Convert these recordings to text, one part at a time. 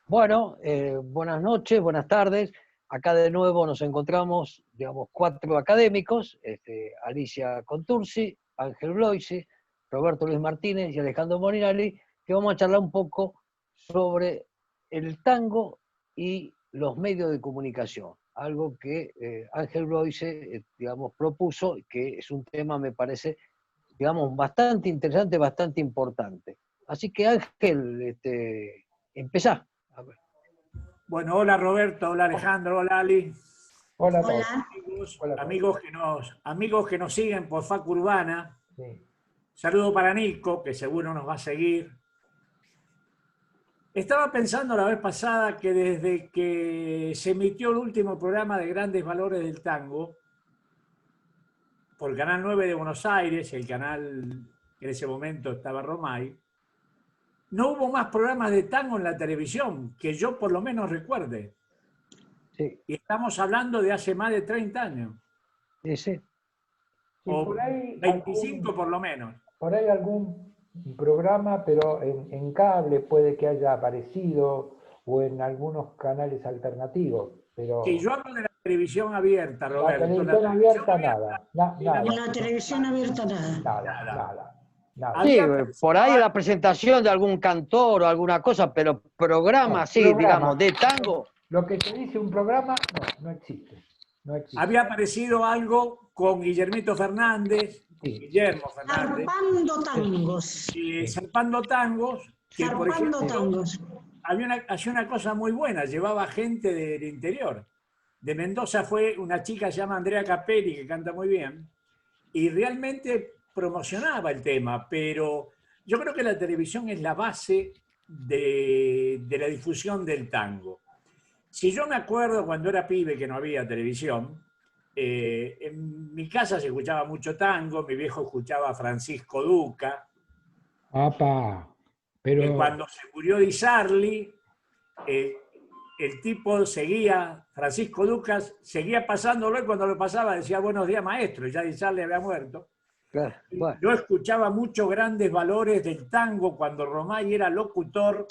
Bueno, buenas noches, buenas tardes. Acá de nuevo nos encontramos, digamos, cuatro académicos, Alicia Contursi, Ángel Bloisi, Roberto Luis Martínez y Alejandro Morinari, que vamos a charlar un poco sobre el tango y los medios de comunicación. Algo que Ángel Bloisi, digamos, propuso, que es un tema, me parece, digamos, bastante interesante, bastante importante. Así que Ángel, empezá. A ver. Bueno, hola Roberto, hola Alejandro, hola Ali. Hola a todos. Hola. Hola a todos. Amigos que nos siguen por Facu Urbana. Sí. Saludo para Nico, que seguro nos va a seguir. Estaba pensando la vez pasada que desde que se emitió el último programa de Grandes Valores del Tango, por el Canal 9 de Buenos Aires, el canal que en ese momento estaba Romay, no hubo más programas de tango en la televisión, que yo por lo menos recuerde. Sí, Y estamos hablando de hace más de 30 años. sí. Sí, O por ahí 25 por lo menos. por ahí algún programa, pero en cable puede que haya aparecido o en algunos canales alternativos. Pero Sí, yo hablo de la televisión abierta, la Roberto. televisión abierta, nada. Nada. En la televisión abierta nada. Nada. Sí, Había por ahí personal, la presentación de algún cantor o alguna cosa, pero programa, No, sí, programa. digamos, de tango. Lo que se dice un programa, no existe. No existe. había aparecido algo con Guillermito Fernández, Sí. Guillermo Fernández, Zarpando tangos. zarpando tangos, que por Zarpando ejemplo tangos. hacía una cosa muy buena, llevaba gente del interior. De Mendoza fue una chica que se llama Andrea Capelli, que canta muy bien, y realmente promocionaba el tema, pero yo creo que la televisión es la base de la difusión del tango. Si yo me acuerdo cuando era pibe que no había televisión, en mi casa se escuchaba mucho tango, mi viejo escuchaba a Francisco Duca, Apa, que pero cuando se murió Di Sarli, eh, el tipo seguía, Francisco Ducas, seguía pasándolo y cuando lo pasaba decía buenos días maestro, ya Di Sarli había muerto. Claro, bueno, Yo escuchaba muchos grandes valores del tango cuando Romay era locutor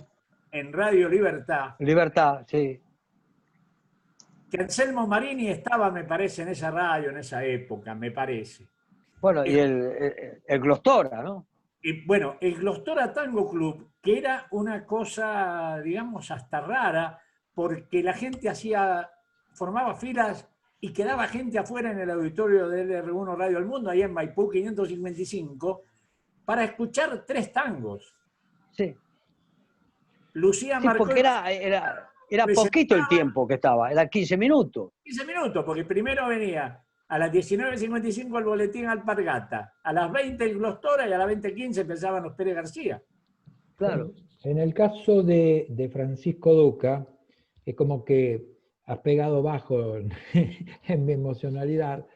en Radio Libertad, libertad, sí. que Anselmo Marini estaba, me parece, en esa radio en esa época, me parece. Bueno, y Eh, el Glostora, ¿no? Y bueno, el Glostora Tango Club, que era una cosa, digamos, hasta rara, porque la gente formaba filas y quedaba gente afuera en el auditorio del R1 Radio El Mundo, ahí en Maipú 555, para escuchar tres tangos. Sí. Lucía Sí, porque Marconi era poquito el presentaba tiempo que estaba, era 15 minutos. 15 minutos, porque primero venía a las 19:55 el boletín Alpargata, a las 20 el Glostora y a las 20:15 empezaban los Pérez García. Claro. en el caso de Francisco Duca, es como que has pegado bajo en mi emocionalidad,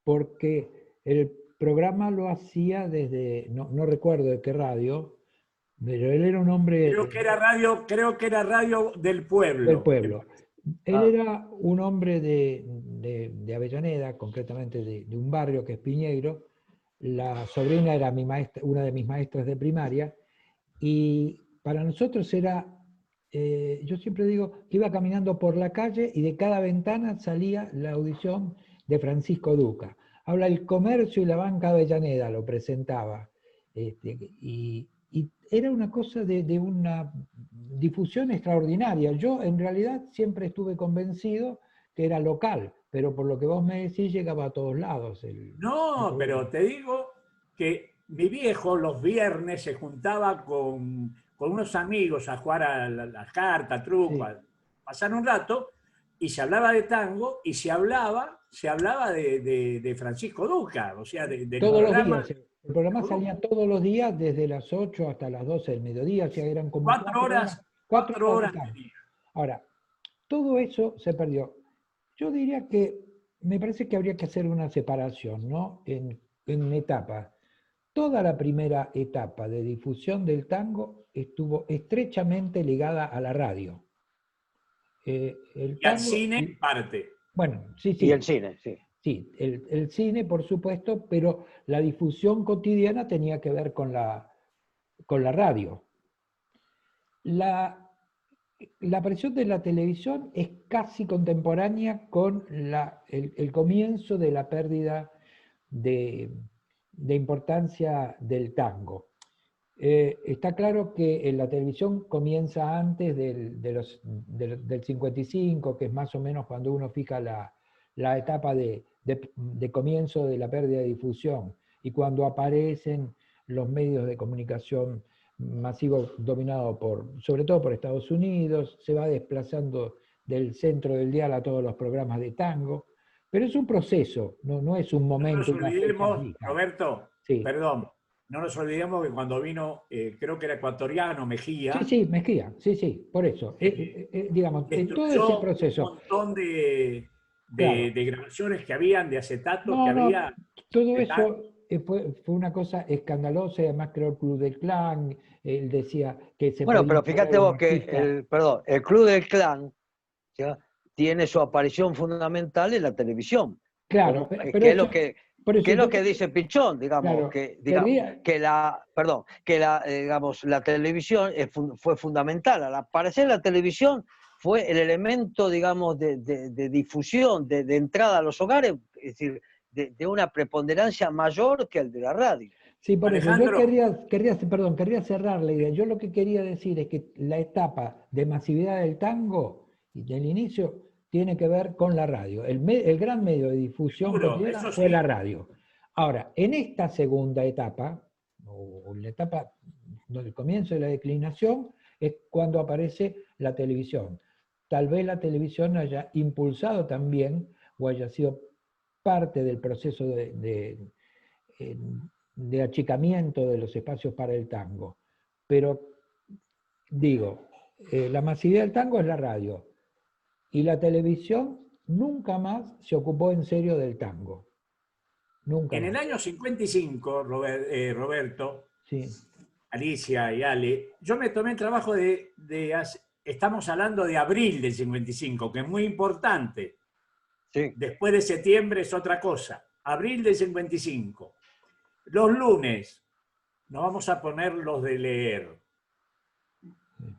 porque el programa lo hacía desde, no recuerdo de qué radio, pero él era un hombre Creo que era radio del del pueblo. pueblo. Él Ah, era un hombre de Avellaneda, concretamente de un barrio que es Piñeiro. La sobrina era mi maestra, una de mis maestras de primaria, y para nosotros era, yo siempre digo, que iba caminando por la calle y de cada ventana salía la audición de Francisco Duca. Habla El Comercio y la Banca Avellaneda, lo presentaba. Y era una cosa de una difusión extraordinaria. Yo en realidad siempre estuve convencido que era local, pero por lo que vos me decís llegaba a todos lados. No, pero te digo que mi viejo los viernes se juntaba con unos amigos a jugar a la carta, truco, Sí. a pasar un rato, y se hablaba de tango y se hablaba de Francisco Duca, o sea, del Todos los programa. días. El programa salía todos los días, desde las 8 hasta las 12 del mediodía, o sea, eran como 4 4 horas, horas, 4 cuatro horas de horas de tango. día. Ahora, todo eso se perdió. Yo diría que me parece que habría que hacer una separación, ¿no? En etapas. Toda la primera etapa de difusión del tango estuvo estrechamente ligada a la radio. El Y al tango, cine, parte. bueno, sí, y el sí, cine, sí. sí, el cine, por supuesto, pero la difusión cotidiana tenía que ver con la radio. La la aparición de la televisión es casi contemporánea con el comienzo de la pérdida de importancia del tango. Está claro que la televisión comienza antes del 55, que es más o menos cuando uno fija la etapa de comienzo de la pérdida de difusión, y cuando aparecen los medios de comunicación masivos dominados sobre todo por Estados Unidos, se va desplazando del centro del dial a todos los programas de tango, pero es un proceso, no es un momento. No nos olvidemos, Roberto, sí. Perdón, no nos olvidemos que cuando vino, creo que era ecuatoriano, Mejía. Sí, Mejía, sí, por eso. Digamos, en todo ese proceso. Un montón de grabaciones que habían, de acetatos que había. Todo eso fue una cosa escandalosa, y además creó el Club del Clan, él decía que se... Bueno, pero fíjate vos que el Club del Clan, ¿ya?, tiene su aparición fundamental en la televisión. Claro, pero ¿qué es lo que dice Pinchón? Digamos, claro, la televisión fue fundamental. Al aparecer la televisión fue el elemento, digamos, de difusión, de entrada a los hogares, es decir, de una preponderancia mayor que el de la radio. Sí, por eso yo querría cerrar la idea. Yo lo que quería decir es que la etapa de masividad del tango y del inicio tiene que ver con la radio. El gran medio de difusión fue la radio. Ahora, en esta segunda etapa, o la etapa del comienzo de la declinación, es cuando aparece la televisión. Tal vez la televisión haya impulsado también, o haya sido parte del proceso de achicamiento de los espacios para el tango. Pero, digo, la masividad del tango es la radio, y la televisión nunca más se ocupó en serio del tango. Nunca en más. El año 55, Roberto, sí, Alicia y Ale, yo me tomé el trabajo estamos hablando de abril del 55, que es muy importante. Sí. Después de septiembre es otra cosa. Abril del 55. Los lunes, no vamos a poner los de leer.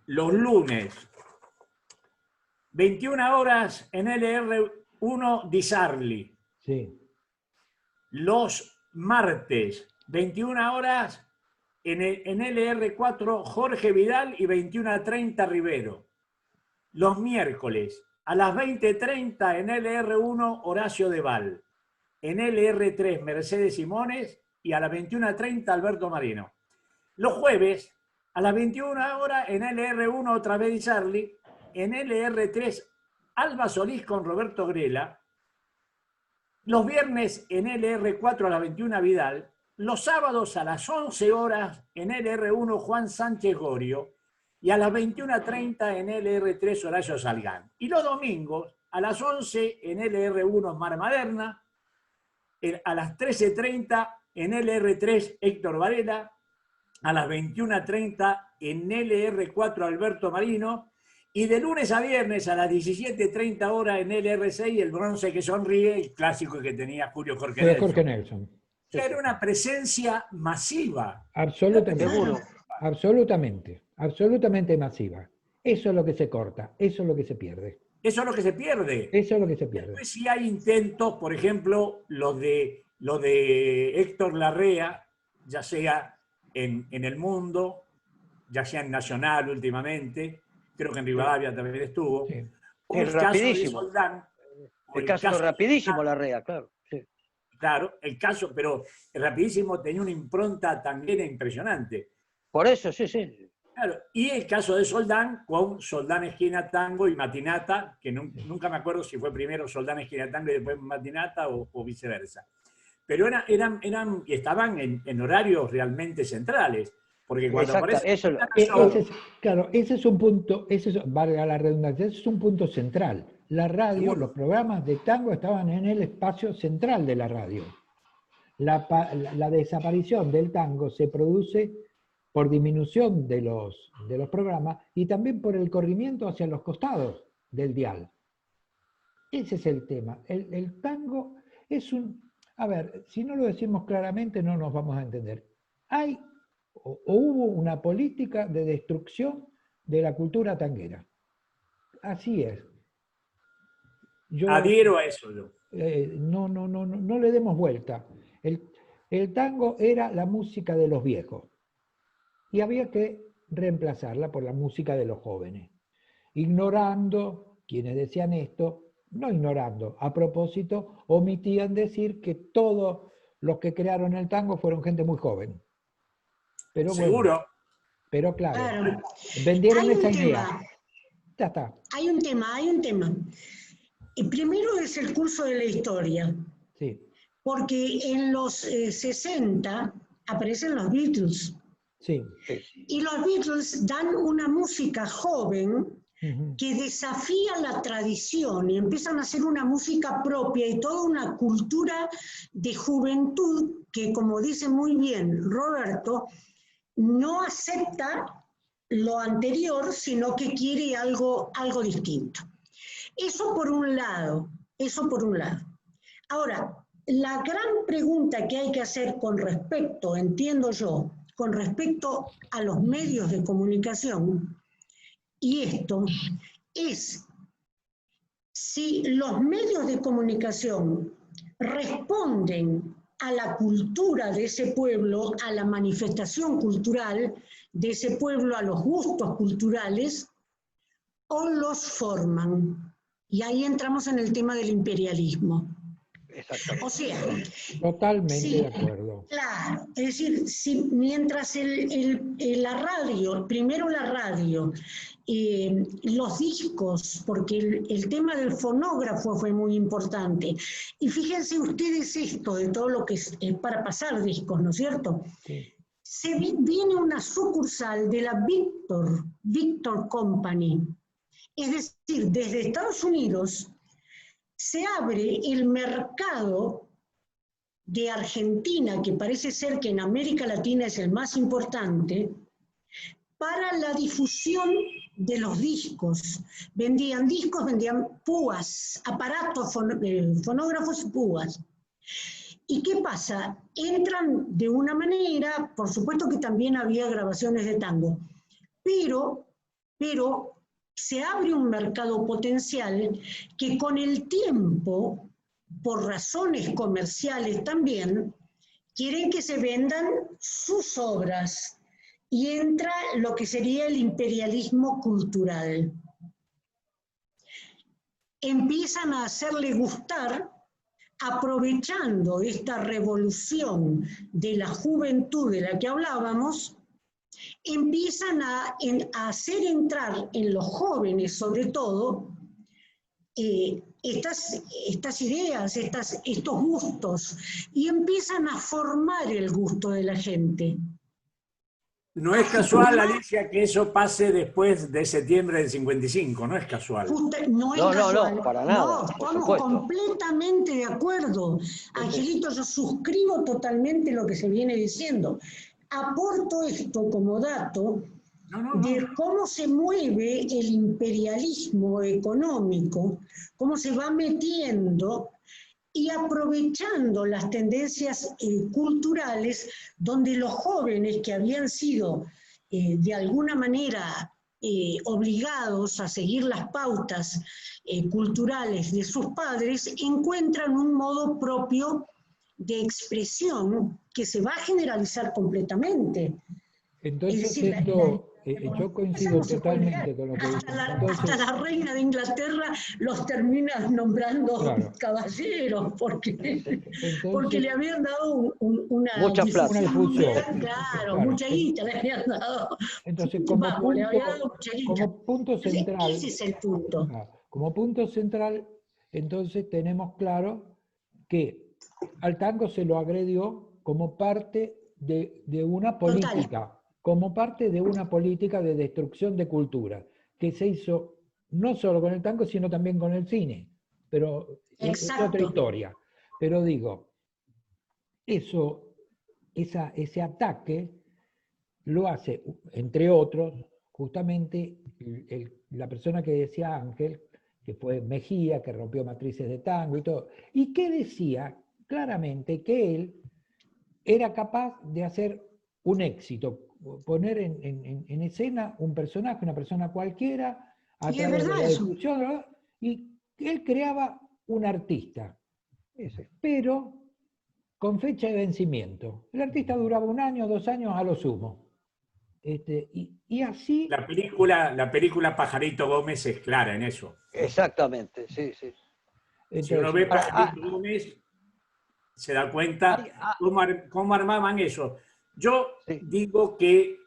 Los lunes, 21 horas en LR1 Di Sarli. Sí. Los martes, 21 horas en LR4 Jorge Vidal y 21:30 Rivero. Los miércoles, a las 20:30 en LR1 Horacio Deval. En LR3 Mercedes Simones y a las 21:30 Alberto Marino. Los jueves, a las 21 horas en LR1 otra vez Di Sarli. En LR3 Alba Solís con Roberto Grela. Los viernes en LR4 a las 21 Vidal. Los sábados a las 11 horas en LR1 Juan Sánchez Gorio. Y a las 21:30 en LR3 Horacio Salgán. Y los domingos a las 11 en LR1 Mar Maderna. A las 13:30 en LR3 Héctor Varela. A las 21:30 en LR4 Alberto Marino. Y de lunes a viernes a las 17:30 horas en LR6 El Bronce que Sonríe, el clásico que tenía Julio Jorge Nelson. Jorge Nelson. Era una presencia masiva. Absolutamente masiva. Eso es lo que se corta, eso es lo que se pierde. Eso es lo que se pierde. Eso es lo que se pierde. Después sí hay intentos, por ejemplo, los de Héctor Larrea, ya sea en El Mundo, ya sea en Nacional últimamente, creo que en Rivadavia también estuvo. Sí. O el caso de Soldán. El caso Rapidísimo Larrea, claro. Sí. Claro, pero el Rapidísimo tenía una impronta tanguera impresionante. Por eso, sí. Claro, y el caso de Soldán con Soldán Esquina Tango y Matinata, que nunca me acuerdo si fue primero Soldán Esquina Tango y después Matinata o viceversa. Pero estaban en horarios realmente centrales. Porque cuando ese es un punto, valga la redundancia, ese es un punto central. La radio, los programas de tango estaban en el espacio central de la radio. La desaparición del tango se produce por disminución de los programas y también por el corrimiento hacia los costados del dial. Ese es el tema. El tango es a ver, si no lo decimos claramente no nos vamos a entender. Hubo una política de destrucción de la cultura tanguera. Así es. Yo, Adhiero a eso yo. no le demos vuelta. El tango era la música de los viejos y había que reemplazarla por la música de los jóvenes, ignorando, quienes decían esto, no ignorando, a propósito, omitían decir que todos los que crearon el tango fueron gente muy joven. Pero Seguro. bueno, pero claro, Claro. vendieron Hay un esa idea. tema, Ya está. hay un tema. El primero es el curso de la historia, Sí, porque en los 60 aparecen los Beatles. sí. Y los Beatles dan una música joven Ujú. que desafía la tradición y empiezan a hacer una música propia y toda una cultura de juventud que, como dice muy bien Roberto, no acepta lo anterior, sino que quiere algo distinto. Eso por un lado. Ahora, la gran pregunta que hay que hacer con respecto, entiendo yo, con respecto a los medios de comunicación, y esto es si los medios de comunicación responden a la cultura de ese pueblo, a la manifestación cultural de ese pueblo, a los gustos culturales, o los forman. Y ahí entramos en el tema del imperialismo. Exactamente. O sea, Totalmente sí, de acuerdo. claro, es decir, si mientras la radio, primero la radio, los discos, porque el tema del fonógrafo fue muy importante. Y fíjense ustedes esto de todo lo que es para pasar discos, ¿no es cierto? Sí. Viene una sucursal de la Victor Company. Es decir, desde Estados Unidos se abre el mercado de Argentina, que parece ser que en América Latina es el más importante, para la difusión de los discos. Vendían discos, vendían púas, aparatos, fonógrafos y púas. ¿Y qué pasa? Entran de una manera, por supuesto que también había grabaciones de tango, pero se abre un mercado potencial que con el tiempo, por razones comerciales también, quieren que se vendan sus obras y entra lo que sería el imperialismo cultural. Empiezan a hacerle gustar, aprovechando esta revolución de la juventud de la que hablábamos, empiezan a hacer entrar en los jóvenes, sobre todo, estas ideas, estos gustos, y empiezan a formar el gusto de la gente. No es casual, Alicia, que eso pase después de septiembre del 55, no es casual. No es casual. No, para nada, No, por estamos supuesto. completamente de acuerdo. Angelito, yo suscribo totalmente lo que se viene diciendo. Aporto esto como dato de cómo se mueve el imperialismo económico, cómo se va metiendo y aprovechando las tendencias culturales donde los jóvenes que habían sido de alguna manera obligados a seguir las pautas culturales de sus padres, encuentran un modo propio de expresión que se va a generalizar completamente. Entonces, Es decir, yo coincido totalmente con lo que dices. hasta la reina de Inglaterra los termina nombrando caballeros, porque le habían dado una mucha plata. Difusión. Claro, mucha guita le habían dado. Entonces, le habían dado mucha guita. como punto central, ese es el punto. Como punto central, entonces tenemos claro que al tango se lo agredió como parte de una política. Como parte de una política de destrucción de cultura, que se hizo no solo con el tango, sino también con el cine, pero es otra historia. Pero digo, ese ataque lo hace, entre otros, justamente la persona que decía Ángel, que fue Mejía, que rompió matrices de tango y todo, y que decía claramente que él era capaz de hacer un éxito, poner en escena un personaje, una persona cualquiera, a Y es través de verdad la eso. difusión, ¿no? Y él creaba un artista, pero con fecha de vencimiento. El artista duraba 1 año, 2 años a lo sumo. Y así, La película Pajarito Gómez es clara en eso. Exactamente, sí, sí. Si uno entonces, ve Ahora, Pajarito Gómez, se da cuenta cómo armaban eso. Yo sí, digo que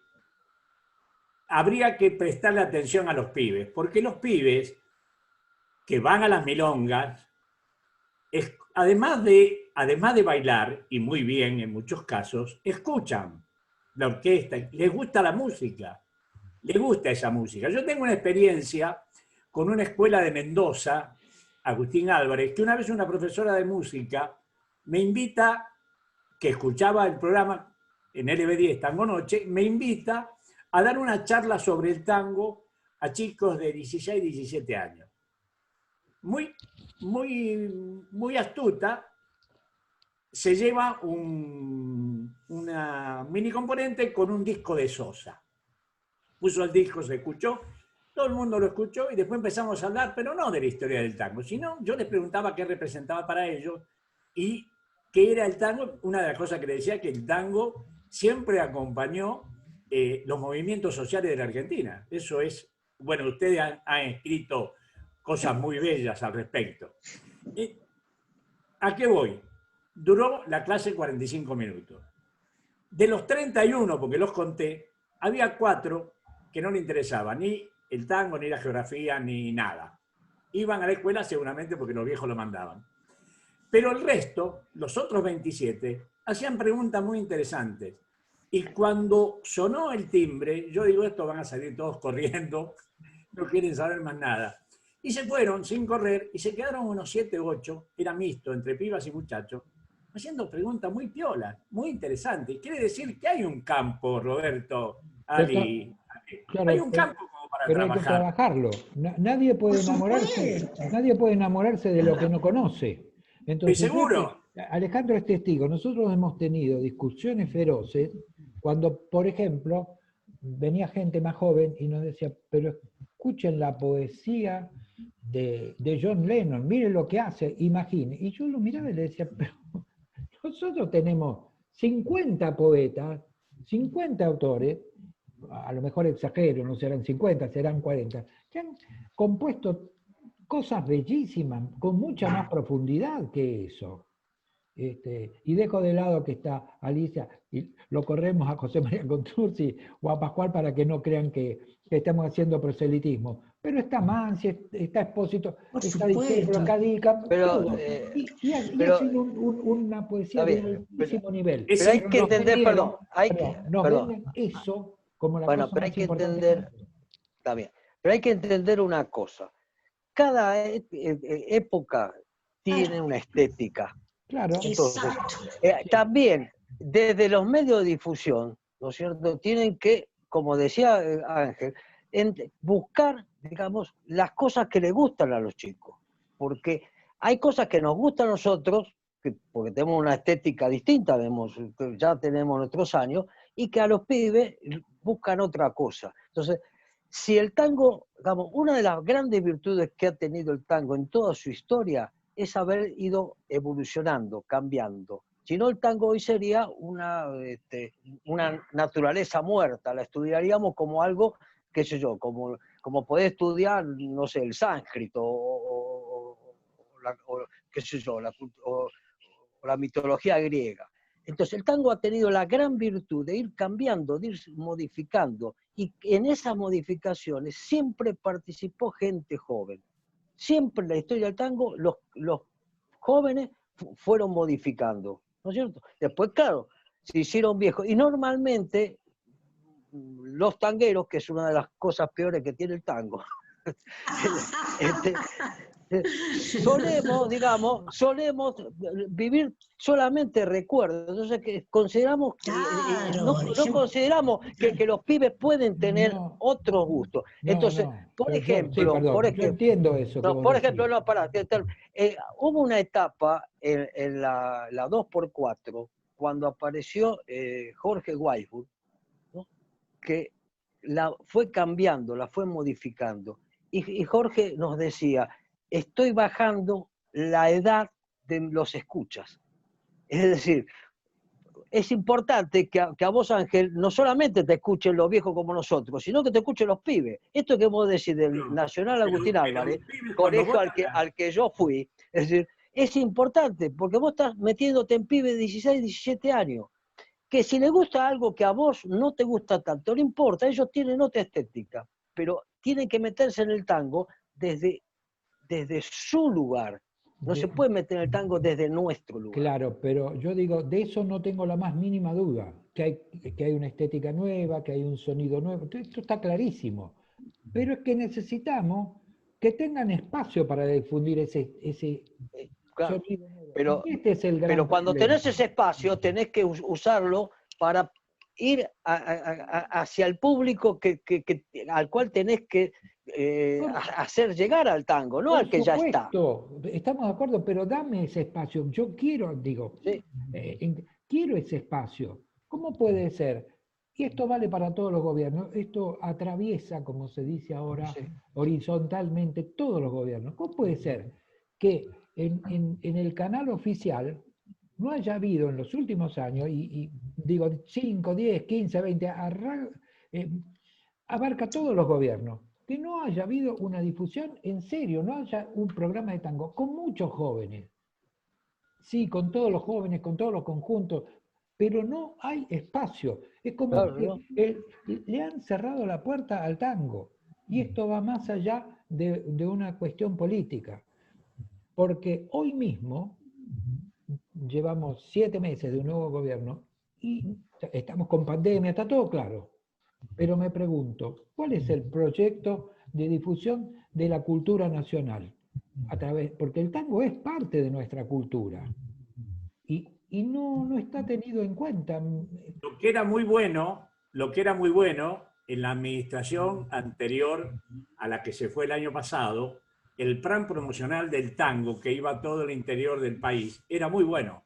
habría que prestarle atención a los pibes, porque los pibes que van a las milongas, además de bailar, y muy bien en muchos casos, escuchan la orquesta, les gusta la música, les gusta esa música. Yo tengo una experiencia con una escuela de Mendoza, Agustín Álvarez, que una vez una profesora de música me invita, que escuchaba el programa en LB10 Tango Noche, me invita a dar una charla sobre el tango a chicos de 16, 17 años. Muy, muy astuta, se lleva una mini componente con un disco de Sosa. Puso el disco, se escuchó, todo el mundo lo escuchó y después empezamos a hablar, pero no de la historia del tango, sino yo les preguntaba qué representaba para ellos y qué era el tango. Una de las cosas que le decía, que el tango siempre acompañó los movimientos sociales de la Argentina. Eso es, bueno, ustedes han escrito cosas muy bellas al respecto. ¿A qué voy? Duró la clase 45 minutos. De los 31, porque los conté, había 4 que no le interesaba ni el tango, ni la geografía, ni nada. Iban a la escuela seguramente porque los viejos lo mandaban. Pero el resto, los otros 27, hacían preguntas muy interesantes. Y cuando sonó el timbre, yo digo, estos van a salir todos corriendo, no quieren saber más nada. Y se fueron sin correr y se quedaron unos 7 u 8, era mixto entre pibas y muchachos, haciendo preguntas muy piolas, muy interesantes. Quiere decir que hay un campo, Roberto, Ali, hay claro, un campo como para pero hay que trabajar. trabajarlo. Nadie Por puede supuesto. enamorarse de lo que no conoce. Estoy Entonces, seguro. Alejandro es testigo, nosotros hemos tenido discusiones feroces cuando, por ejemplo, venía gente más joven y nos decía, pero escuchen la poesía de John Lennon, miren lo que hace, imagine. Y yo lo miraba y le decía, pero nosotros tenemos 50 poetas, 50 autores, a lo mejor exagero, no serán 50, serán 40, que han compuesto cosas bellísimas, con mucha más profundidad que eso. Y dejo de lado que está Alicia, y lo corremos a José María Contursi o a Pascual para que no crean que estamos haciendo proselitismo. Pero está Mansi, está Expósito, Por está Discépolo, supuesto. Cadica, pero, todo. Y pero hacen una poesía está de bien. altísimo nivel. Es Pero hay Pero que nos entender, vendieron, perdón, hay que, perdón, nos perdón. venden eso como la Bueno, cosa pero hay más que importante que entender, está bien. Pero hay que entender una cosa. Cada época tiene Claro, una estética. claro, Entonces, exacto. también desde los medios de difusión, ¿no es cierto?, tienen que, como decía Ángel, buscar, digamos, las cosas que le gustan a los chicos. Porque hay cosas que nos gustan a nosotros, porque tenemos una estética distinta, ya tenemos nuestros años, y que a los pibes buscan otra cosa. Entonces, si el tango, digamos, una de las grandes virtudes que ha tenido el tango en toda su historia es haber ido evolucionando, cambiando. Si no, el tango hoy sería una naturaleza muerta, la estudiaríamos como algo, qué sé yo, como poder estudiar, no sé, el sánscrito qué sé yo, o la mitología griega. Entonces el tango ha tenido la gran virtud de ir cambiando, de ir modificando, y en esas modificaciones siempre participó gente joven. Siempre en la historia del tango los jóvenes fueron modificando, ¿no es cierto? Después, claro, se hicieron viejos. Y normalmente los tangueros, que es una de las cosas peores que tiene el tango, solemos vivir solamente recuerdos. Entonces que consideramos Claro, no consideramos que los pibes pueden tener no, otros gustos. no, Entonces, no. por Pero sí, ejemplo, perdón, yo entiendo eso que no, vos por ejemplo, decís. no, pará, hubo una etapa en la 2x4 cuando apareció Jorge Weisburd, ¿no?, que la fue cambiando, la fue modificando. y Jorge nos decía, estoy bajando la edad de los escuchas. Es decir, es importante que a vos, Ángel, no solamente te escuchen los viejos como nosotros, sino que te escuchen los pibes. Esto que vos decís del Nacional Agustín Álvarez, colegio al que yo fui, es decir, es importante, porque vos estás metiéndote en pibes de 16, 17 años, que si le gusta algo que a vos no te gusta tanto, no importa, ellos tienen otra estética, pero tienen que meterse en el tango desde su lugar. No se puede meter en el tango desde nuestro lugar. Claro, pero yo digo, de eso no tengo la más mínima duda, que hay una estética nueva, que hay un sonido nuevo, esto está clarísimo. Pero es que necesitamos que tengan espacio para difundir ese claro, sonido nuevo. Pero, este es el gran pero cuando problema. tenés ese espacio, tenés que usarlo para ir hacia el público al cual tenés que hacer llegar al tango, no Por al que ya está. Estamos de acuerdo, pero dame ese espacio. Yo quiero, Sí. Quiero ese espacio. ¿Cómo puede ser? Y esto vale para todos los gobiernos. Esto atraviesa, como se dice ahora, Sí. horizontalmente todos los gobiernos. ¿Cómo puede ser que en el canal oficial no haya habido en los últimos años, y digo 5, 10, 15, 20, abarca todos los gobiernos, que no haya habido una difusión en serio, no haya un programa de tango con muchos jóvenes? Sí, con todos los jóvenes, con todos los conjuntos, pero no hay espacio. Es como Claro, que ¿no? le han cerrado la puerta al tango. Y esto va más allá de una cuestión política. Porque hoy mismo llevamos 7 meses de un nuevo gobierno y estamos con pandemia, está todo claro. Pero me pregunto, ¿cuál es el proyecto de difusión de la cultura nacional? Porque el tango es parte de nuestra cultura y no está tenido en cuenta. Lo que era muy bueno en la administración anterior a la que se fue el año pasado, el plan promocional del tango que iba a todo el interior del país era muy bueno.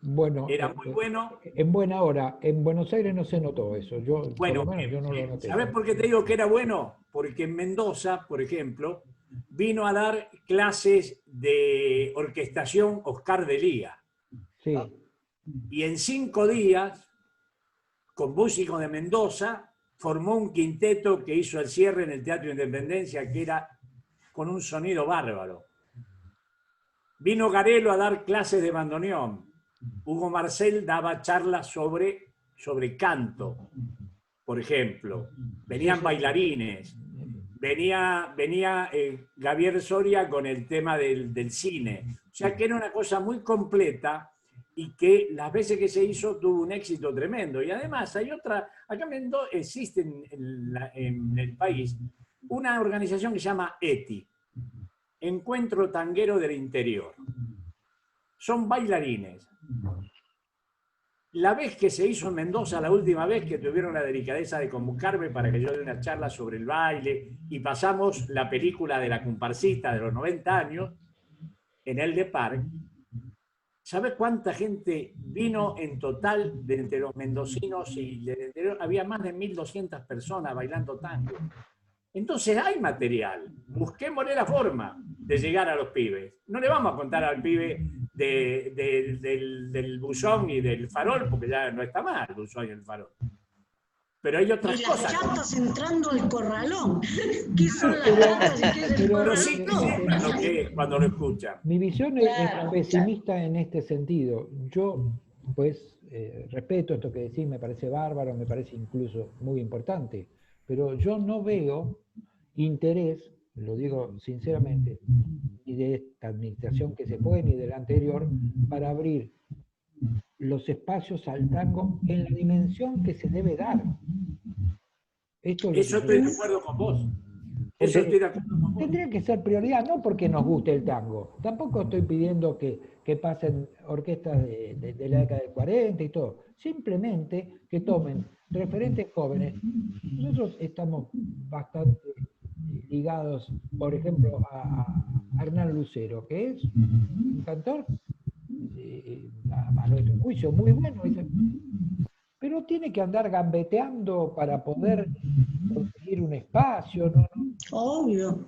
Bueno, Era muy bueno. En buena hora. En Buenos Aires no se notó eso. Yo, Bueno, por lo menos, yo no lo noté. ¿sabes por qué te digo que era bueno? Porque en Mendoza, por ejemplo, vino a dar clases de orquestación Oscar de Lía. Sí. Y en 5 días, con músicos de Mendoza, formó un quinteto que hizo el cierre en el Teatro Independencia, que era con un sonido bárbaro. Vino Garelo a dar clases de bandoneón. Hugo Marcel daba charlas sobre canto, por ejemplo. Venían bailarines. Venía Gabriel Soria con el tema del cine. O sea que era una cosa muy completa y que las veces que se hizo tuvo un éxito tremendo. Y además hay otra, acá en Mendoza existe en el país una organización que se llama ETI, Encuentro Tanguero del Interior. Son bailarines. La vez que se hizo en Mendoza, la última vez que tuvieron la delicadeza de convocarme para que yo dé una charla sobre el baile y pasamos la película de la comparsita de los 90 años en el de Parc, ¿sabes cuánta gente vino en total de entre los mendocinos y del interior? Había más de 1.200 personas bailando tango. Entonces hay material. Busquémosle la forma de llegar a los pibes. No le vamos a contar al pibe del buzón y del farol, porque ya no está mal el buzón y el farol. Pero hay otras cosas. Y las chatas entrando al corralón. ¿Qué son las chatas y qué es el Pero corralón? sí que sepan lo que es cuando lo escuchan. Mi visión es pesimista en este sentido. Yo, pues, respeto esto que decís, me parece bárbaro, me parece incluso muy importante, pero yo no veo interés, lo digo sinceramente, ni de esta administración que se fue, ni de la anterior, para abrir los espacios al tango en la dimensión que se debe dar. Eso estoy de acuerdo con vos. Eso estoy de acuerdo con vos. Tendría que ser prioridad, no porque nos guste el tango. Tampoco estoy pidiendo que pasen orquestas de la década del 40 y todo. Simplemente que tomen referentes jóvenes. Nosotros estamos bastante ligados, por ejemplo, a Hernán Lucero, que es un cantor, a nuestro juicio, muy bueno. Pero pero tiene que andar gambeteando para poder conseguir un espacio, ¿no? Obvio.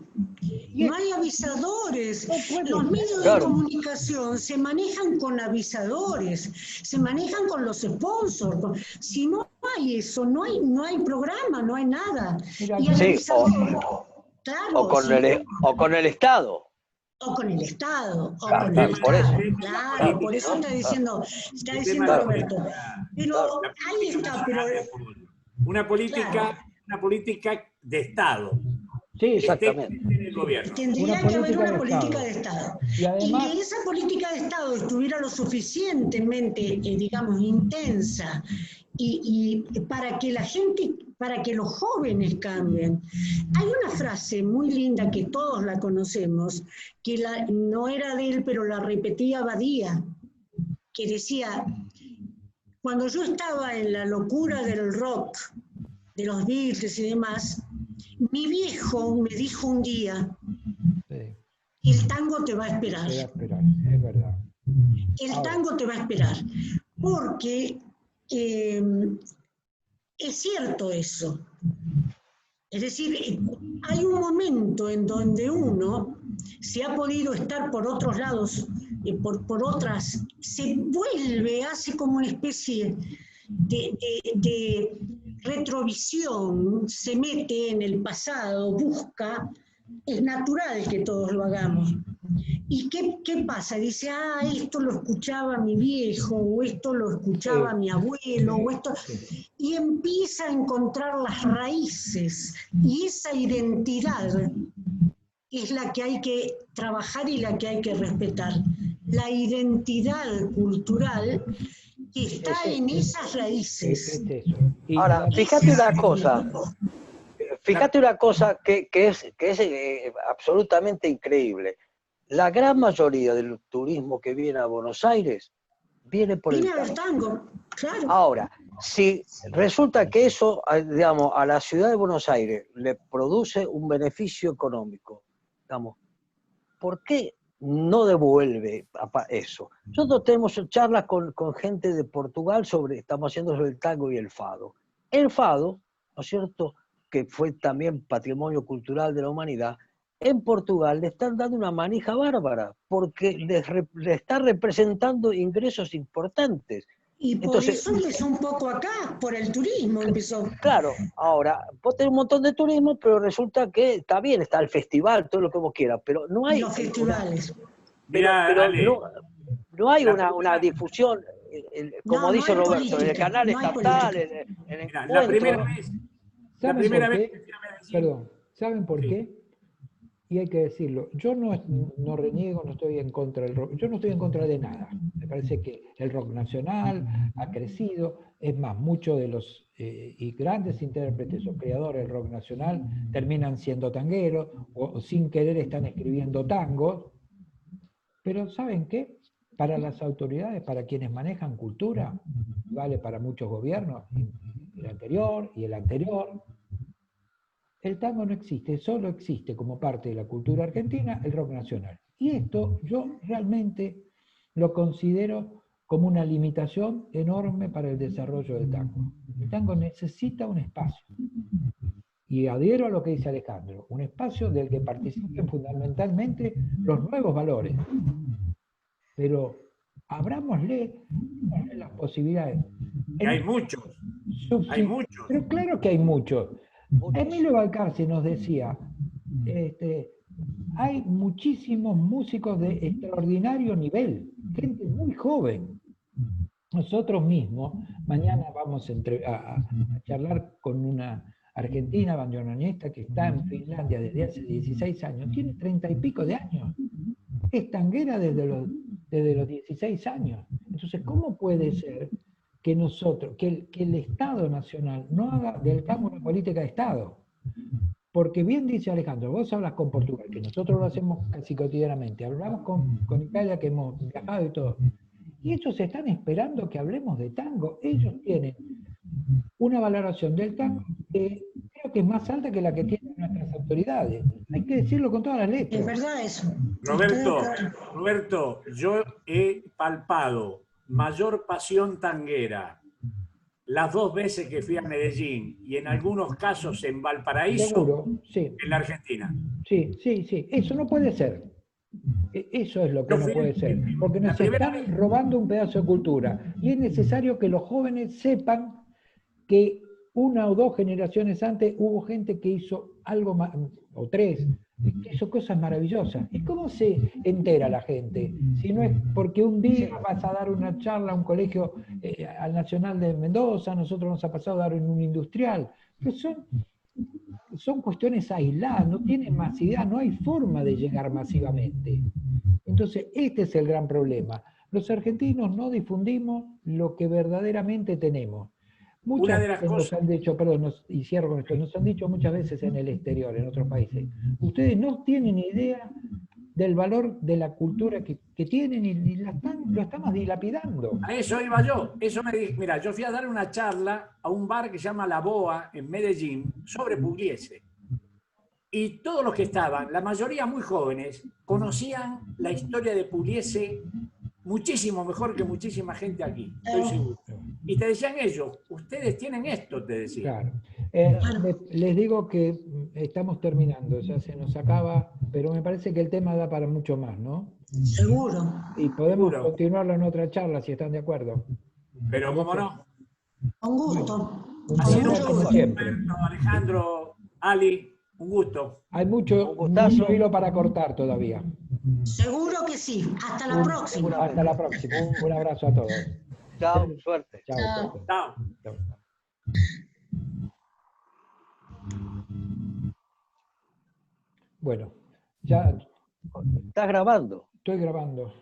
No hay avisadores. Los medios Claro. de comunicación se manejan con avisadores, se manejan con los sponsors. Si no hay eso, no hay programa, no hay nada. Mira, Y el Sí, avisador, claro, o con el Estado. o con el Estado, o Claro, con claro, el por eso. Estado. Claro, por eso está diciendo Claro. Roberto. Pero ahí está, pero Una política de Estado. sí, Exactamente. En el gobierno. tendría Una que haber política una de política Estado. de Estado. Y además, Y que esa política de Estado estuviera lo suficientemente, digamos, intensa y para que la gente, para que los jóvenes cambien. Hay una frase muy linda que todos la conocemos, que no era de él, pero la repetía Badía, que decía, cuando yo estaba en la locura del rock, de los Beatles y demás, mi viejo me dijo un día, sí, el tango te va a esperar. te va a esperar, es verdad. El tango te va a esperar. Porque es cierto eso. Es decir, hay un momento en donde uno, si ha podido estar por otros lados, por otras, se vuelve, hace como una especie de retrovisión, se mete en el pasado, busca, es natural que todos lo hagamos. ¿Y qué pasa? Dice, esto lo escuchaba mi viejo, o esto lo escuchaba mi abuelo, o esto... Y empieza a encontrar las raíces, y esa identidad es la que hay que trabajar y la que hay que respetar. La identidad cultural que está en esas raíces. Es eso. Y Ahora, fíjate una cosa que es absolutamente increíble. La gran mayoría del turismo que viene a Buenos Aires viene por el Viene al tango. tango, claro. Ahora, si resulta que eso, digamos, a la ciudad de Buenos Aires le produce un beneficio económico, digamos, ¿por qué no devuelve eso? Nosotros tenemos charlas con gente de Portugal estamos haciendo sobre el tango y el fado. El fado, ¿no es cierto?, que fue también patrimonio cultural de la humanidad, en Portugal le están dando una manija bárbara, porque le está representando ingresos importantes. Y por eso empezó un poco acá, por el turismo empezó. Claro, ahora, vos tenés un montón de turismo, pero resulta que está bien, está el festival, todo lo que vos quieras, pero no hay... Los festivales. No hay una difusión, como dice hay Roberto, en el política, canal no hay estatal, política. en el La primera vez. Perdón, ¿saben por qué? Y hay que decirlo, yo no reniego, no estoy en contra del rock, yo no estoy en contra de nada. Me parece que el rock nacional ha crecido, es más, muchos de los y grandes intérpretes o creadores del rock nacional terminan siendo tangueros o sin querer están escribiendo tangos, pero ¿saben qué? Para las autoridades, para quienes manejan cultura, vale para muchos gobiernos, el anterior y el anterior, el tango no existe, solo existe como parte de la cultura argentina el rock nacional. Y esto yo realmente lo considero como una limitación enorme para el desarrollo del tango. El tango necesita un espacio. Y adhiero a lo que dice Alejandro, un espacio del que participen fundamentalmente los nuevos valores. Pero abrámosle las posibilidades. Y hay muchos. Hay muchos. Pero claro que hay muchos. Emilio Balcarce nos decía, hay muchísimos músicos de extraordinario nivel, gente muy joven. Nosotros mismos, mañana vamos a charlar con una argentina bandoneonista que está en Finlandia desde hace 16 años, tiene 30 y pico de años, es tanguera desde los 16 años. Entonces, ¿cómo puede ser que nosotros, que el Estado Nacional no haga del tango una política de Estado? Porque bien dice Alejandro, vos hablas con Portugal, que nosotros lo hacemos casi cotidianamente, hablamos con Italia, que hemos viajado y todo, y ellos están esperando que hablemos de tango. Ellos tienen una valoración del tango que creo que es más alta que la que tienen nuestras autoridades. Hay que decirlo con todas las letras. Es verdad eso. Roberto, yo he palpado mayor pasión tanguera las 2 veces que fui a Medellín y en algunos casos en Valparaíso, Seguro, sí. en la Argentina. Sí, sí, sí. Eso no puede ser. Eso es lo que Yo no fui puede ser. Porque la nos primera están vez. robando un pedazo de cultura. Y es necesario que los jóvenes sepan que una o dos generaciones antes hubo gente que hizo algo más, o tres, que hizo cosas maravillosas. ¿Y cómo se entera la gente? Si no es porque un día vas a dar una charla a un colegio, al Nacional de Mendoza, a nosotros nos ha pasado a dar en un industrial. Pues son cuestiones aisladas, no tienen masividad, no hay forma de llegar masivamente. Entonces, este es el gran problema. Los argentinos no difundimos lo que verdaderamente tenemos. Una Muchas de las veces nos cosas, han dicho, perdón, y cierro con esto, nos han dicho muchas veces en el exterior, en otros países, ustedes no tienen idea del valor de la cultura que tienen y lo estamos dilapidando. a eso iba yo. Eso me dije, mira, yo fui a dar una charla a un bar que se llama La Boa en Medellín sobre Pugliese. Y todos los que estaban, la mayoría muy jóvenes, conocían la historia de Pugliese muchísimo mejor que muchísima gente aquí, estoy seguro. Y te decían ellos, ustedes tienen esto, te decían. Claro. Les digo que estamos terminando, ya se nos acaba, pero me parece que el tema da para mucho más, ¿no? Seguro. Y podemos Seguro. continuarlo en otra charla, si están de acuerdo. Pero cómo no. Con gusto. Un Con placer mucho como gusto. siempre. Humberto, Alejandro, Ali, un gusto. Hay Un mucho gustazo. hilo para cortar todavía. Seguro que sí. Hasta la próxima. Hasta la próxima. Un abrazo a todos. Chao, suerte. Chao, chao. Chao. Chao. Bueno, ya ¿Estás grabando? estoy grabando.